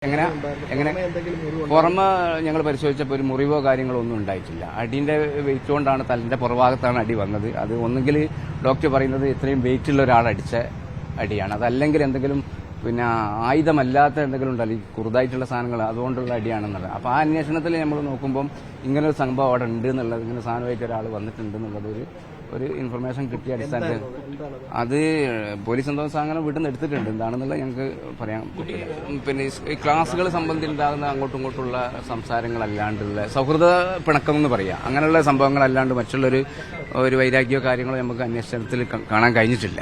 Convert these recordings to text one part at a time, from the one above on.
എങ്ങനെ എങ്ങനെ പുറമെ ഞങ്ങൾ പരിശോധിച്ചപ്പോൾ ഒരു മുറിവോ കാര്യങ്ങളോ ഒന്നും ഉണ്ടായിട്ടില്ല. അടിന്റെ വെയിറ്റ് കൊണ്ടാണ് തലന്റെ പുറഭാഗത്താണ് അടി വന്നത്. അത് ഒന്നുകിൽ ഡോക്ടർ പറയുന്നത് ഇത്രയും വെയിറ്റുള്ള ഒരാൾ അടിച്ച അടിയാണ്, അതല്ലെങ്കിൽ എന്തെങ്കിലും പിന്നെ ആയുധമല്ലാത്ത എന്തെങ്കിലും ഉണ്ടല്ലോ ഈ കുറുതായിട്ടുള്ള സാധനങ്ങൾ, അതുകൊണ്ടുള്ള അടിയാണെന്നുള്ളത്. അപ്പോൾ ആ അന്വേഷണത്തിൽ നമ്മൾ നോക്കുമ്പം ഇങ്ങനൊരു സംഭവം അവിടെ ഉണ്ട് എന്നുള്ളത്, ഇങ്ങനെ സാധനമായിട്ട് ഒരാൾ വന്നിട്ടുണ്ട് എന്നുള്ളത് ഒരു ഇൻഫർമേഷൻ കിട്ടിയ അടിസ്ഥാനത്തിൽ അത് പോലീസ് എന്തോ സാധനം വീട്ടിൽ നിന്ന് എടുത്തിട്ടുണ്ട്. എന്താണെന്നുള്ളത് ഞങ്ങൾക്ക് പറയാൻ പറ്റില്ല. പിന്നെ ഈ ക്ലാസ്സുകൾ സംബന്ധിച്ചുണ്ടാകുന്ന അങ്ങോട്ടും ഇങ്ങോട്ടുള്ള സംസാരങ്ങളല്ലാണ്ടുള്ള സൗഹൃദ പിണക്കം എന്ന് പറയാം, അങ്ങനെയുള്ള സംഭവങ്ങളല്ലാണ്ട് മറ്റുള്ളൊരു വൈരാഗ്യമോ കാര്യങ്ങളോ നമുക്ക് അന്വേഷണത്തിൽ കാണാൻ കഴിഞ്ഞിട്ടില്ല.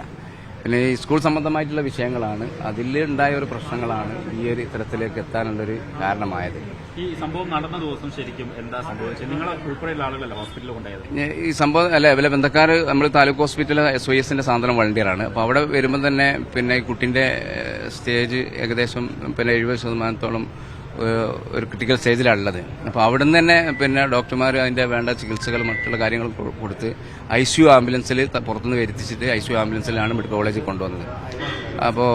പിന്നെ ഈ സ്കൂൾ സംബന്ധമായിട്ടുള്ള വിഷയങ്ങളാണ്, അതിലുണ്ടായ ഒരു പ്രശ്നങ്ങളാണ് ഈ ഒരു ഇത്തരത്തിലേക്ക് എത്താനുള്ളൊരു കാരണമായത്. ഈ സംഭവം നടന്ന ദിവസം ശരിക്കും എന്താ സംഭവിച്ചത്? നിങ്ങൾ ഉൾപ്പെടെയുള്ള ആളുകളല്ല ഹോസ്പിറ്റലിൽ കൊണ്ടായത്? ഈ സംഭവം അല്ല, ഇവരെ ബന്ധക്കാർ നമ്മൾ താലൂക്ക് ഹോസ്പിറ്റൽ SOSന്റെ സാന്ത്വനം വളണ്ടിയറാണ്. അപ്പോൾ അവിടെ വരുമ്പോൾ തന്നെ പിന്നെ കുട്ടിന്റെ സ്റ്റേജ് ഏകദേശം പിന്നെ 70% ഒരു ക്രിട്ടിക്കൽ സ്റ്റേജിലാണുള്ളത്. അപ്പോൾ അവിടെ നിന്ന് തന്നെ പിന്നെ ഡോക്ടർമാർ അതിന്റെ വേണ്ട ചികിത്സകൾ മറ്റുള്ള കാര്യങ്ങൾ കൊടുത്ത് ICU ആംബുലൻസിൽ പുറത്തുനിന്ന് വരുത്തിച്ചിട്ട് ICU ആംബുലൻസിലാണ് മെഡിക്കൽ കോളേജിൽ കൊണ്ടുവന്നത്. അപ്പോൾ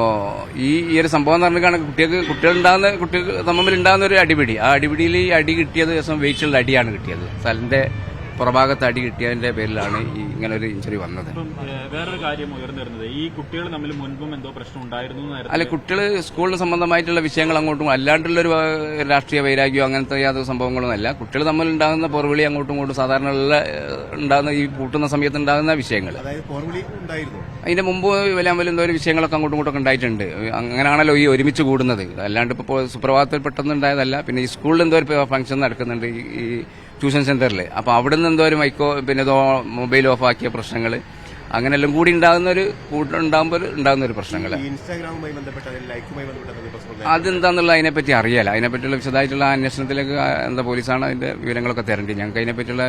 ഈ ഒരു സംഭവം എന്ന് പറഞ്ഞാൽ കുട്ടികൾ തമ്മിലുണ്ടാകുന്ന ഒരു അടിപിടി, ആ അടിപിടിയിൽ ഈ അടി കിട്ടിയത് ദിവസം വെയിറ്റുള്ള അടിയാണ് കിട്ടിയത്. തലന്റെ പുറഭാഗത്ത് അടി കിട്ടിയതിന്റെ പേരിലാണ് ഈ ഇങ്ങനെ ഒരു ഇഞ്ചുറി വന്നത്. വേറൊരു കാര്യം ഉയർന്നു വരുന്നത്, ഈ കുട്ടികൾ തമ്മിൽ മുൻപും എന്തോ പ്രശ്നം ഉണ്ടായിരുന്നു. അല്ല, കുട്ടികൾ സ്കൂളിന് സംബന്ധമായിട്ടുള്ള വിഷയങ്ങൾ അങ്ങോട്ടും അല്ലാണ്ടുള്ളൊരു രാഷ്ട്രീയ വൈരാഗ്യമോ അങ്ങനത്തെ യാതൊരു സംഭവങ്ങളൊന്നും അല്ല. കുട്ടികൾ തമ്മിൽ ഉണ്ടാകുന്ന പോർവിളി അങ്ങോട്ടും ഇങ്ങോട്ടും സാധാരണ ഉണ്ടാകുന്ന ഈ പൂട്ടുന്ന സമയത്ത് ഉണ്ടാകുന്ന വിഷയങ്ങൾ. അതിന്റെ മുമ്പ് വലിയ എന്തോ ഒരു വിഷയങ്ങളൊക്കെ അങ്ങോട്ടും ഇങ്ങോട്ടൊക്കെ ഉണ്ടായിട്ടുണ്ട്. അങ്ങനെയാണല്ലോ ഈ ഒരുമിച്ച് കൂടുന്നത്. അല്ലാണ്ട് ഇപ്പോൾ സുപ്രഭാതത്തിൽ പെട്ടെന്ന് ഉണ്ടായതല്ല. പിന്നെ ഈ സ്കൂളിൽ എന്തോ ഒരു ഫംഗ്ഷൻ നടക്കുന്നുണ്ട് ഈ ട്യൂഷൻ സെന്ററിൽ. അപ്പോൾ അവിടെ നിന്ന് എന്തോ ഒരു പിന്നെ മൊബൈൽ ഓഫ് ആക്കിയ പ്രശ്നങ്ങൾ, അങ്ങനെ എല്ലാം കൂടി ഉണ്ടാകുന്ന ഒരു പ്രശ്നങ്ങൾ. അതെന്താന്നുള്ള അതിനെപ്പറ്റി അറിയാല. അതിനെപ്പറ്റിയുള്ള വിശദമായിട്ടുള്ള അന്വേഷണത്തിലേക്ക് എന്താ പോലീസാണ് അതിന്റെ വിവരങ്ങളൊക്കെ തരേണ്ടത്. ഞങ്ങൾക്ക് അതിനെപ്പറ്റിയുള്ള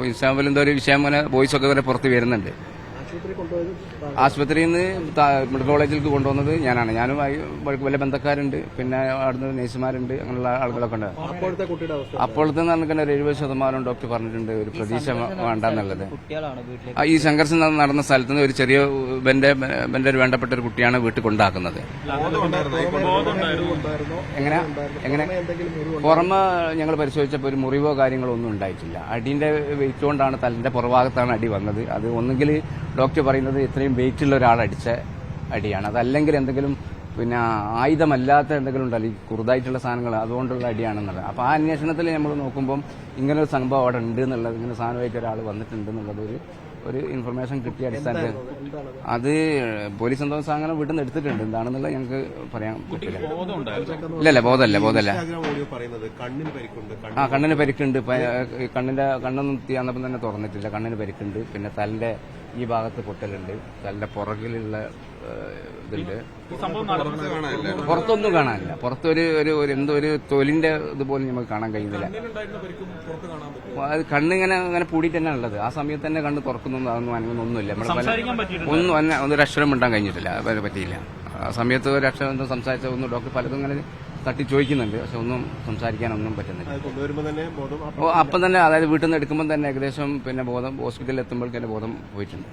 ഇൻസ്റ്റാഗ്രാമിൽ എന്തോ ഒരു വിഷയം ബോയ്സ് ഒക്കെ വരെ പുറത്ത് വരുന്നുണ്ട്. ആശുപത്രിയിൽ നിന്ന് മെഡിക്കൽ കോളേജിലേക്ക് കൊണ്ടുവന്നത് ഞാനും വല്ല ബന്ധക്കാരുണ്ട്, പിന്നെ അവിടുന്ന് നഴ്സുമാരുണ്ട്, അങ്ങനെയുള്ള ആളുകളൊക്കെ ഉണ്ട്. അപ്പോഴത്തെ പറഞ്ഞാൽ ഒരു 70% ഡോക്ടർ പറഞ്ഞിട്ടുണ്ട് ഒരു പ്രതീക്ഷ വേണ്ടെന്നുള്ളത്. ഈ സംഘർഷം നടന്ന സ്ഥലത്ത് നിന്ന് ഒരു ചെറിയ ബന്റെ ഒരു വേണ്ടപ്പെട്ട ഒരു കുട്ടിയാണ് വീട്ടിൽ കൊണ്ടാക്കുന്നത്. എങ്ങനെ പുറമെ ഞങ്ങൾ പരിശോധിച്ചപ്പോൾ ഒരു മുറിവോ കാര്യങ്ങളോ ഒന്നും ഉണ്ടായിട്ടില്ല. അടിന്റെ വെയിറ്റ് കൊണ്ടാണ് തലന്റെ പുറഭാഗത്താണ് അടി വന്നത്. അത് ഒന്നുകിൽ ഡോക്ടർ പറയുന്നത് ഇത്രയും വെയിറ്റുള്ള ഒരാൾ അടിച്ച അടിയാണ്, അതല്ലെങ്കിൽ എന്തെങ്കിലും പിന്നെ ആയുധമല്ലാത്ത എന്തെങ്കിലും ഉണ്ടല്ലോ ഈ കുറുതായിട്ടുള്ള സാധനങ്ങൾ, അതുകൊണ്ടുള്ള അടിയാണെന്നുള്ളത്. അപ്പോൾ ആ അന്വേഷണത്തിൽ നമ്മൾ നോക്കുമ്പം ഇങ്ങനൊരു സംഭവം അവിടെ ഉണ്ട് എന്നുള്ളത്, ഇങ്ങനെ സാധനമായിട്ട് ഒരാൾ വന്നിട്ടുണ്ട് എന്നുള്ളത് ഒരു ഇൻഫർമേഷൻ കിട്ടിയ അടിസ്ഥാനത്തിൽ അത് പോലീസ് എന്തോ സാധനം വീട്ടിൽ നിന്ന് എടുത്തിട്ടുണ്ട്. എന്താണെന്നുള്ളത് ഞങ്ങൾക്ക് പറയാൻ പറ്റില്ല. ഇല്ലല്ല, ബോധമല്ല. കണ്ണിന് പരിക്കുണ്ട്. കണ്ണൊന്നും അന്നപ്പം തന്നെ തുറന്നിട്ടില്ല. കണ്ണിന് പരിക്കുണ്ട്. പിന്നെ തലന്റെ ഈ ഭാഗത്ത് പൊട്ടലുണ്ട്. തലന്റെ പുറകിലുള്ള ഇതുണ്ട്. പുറത്തൊന്നും കാണാനില്ല. പുറത്തൊരു എന്തോ ഒരു തൊലിന്റെ ഇതുപോലും നമുക്ക് കാണാൻ കഴിയുന്നില്ല. അത് കണ്ണിങ്ങനെ പൂടിയിട്ട് തന്നെ ഉള്ളത്. ആ സമയത്ത് തന്നെ കണ്ണ് തുറക്കുന്നൊന്നും അതൊന്നും അനങ്ങുന്നൊന്നുമില്ല. ഒരു അക്ഷരം മിണ്ടാൻ കഴിഞ്ഞിട്ടില്ല, പറ്റിയില്ല. ആ സമയത്ത് ഒരു അക്ഷരം സംസാരിച്ച ഒന്നും ഡോക്ടർ പലതും ഇങ്ങനെ തട്ടി ചോദിക്കുന്നുണ്ട്, പക്ഷെ ഒന്നും സംസാരിക്കാനൊന്നും പറ്റുന്നില്ല. അപ്പം തന്നെ, അതായത് വീട്ടിൽ നിന്ന് എടുക്കുമ്പോൾ തന്നെ ഏകദേശം പിന്നെ ഹോസ്പിറ്റലിൽ എത്തുമ്പോഴേക്കും എന്റെ ബോധം പോയിട്ടുണ്ട്.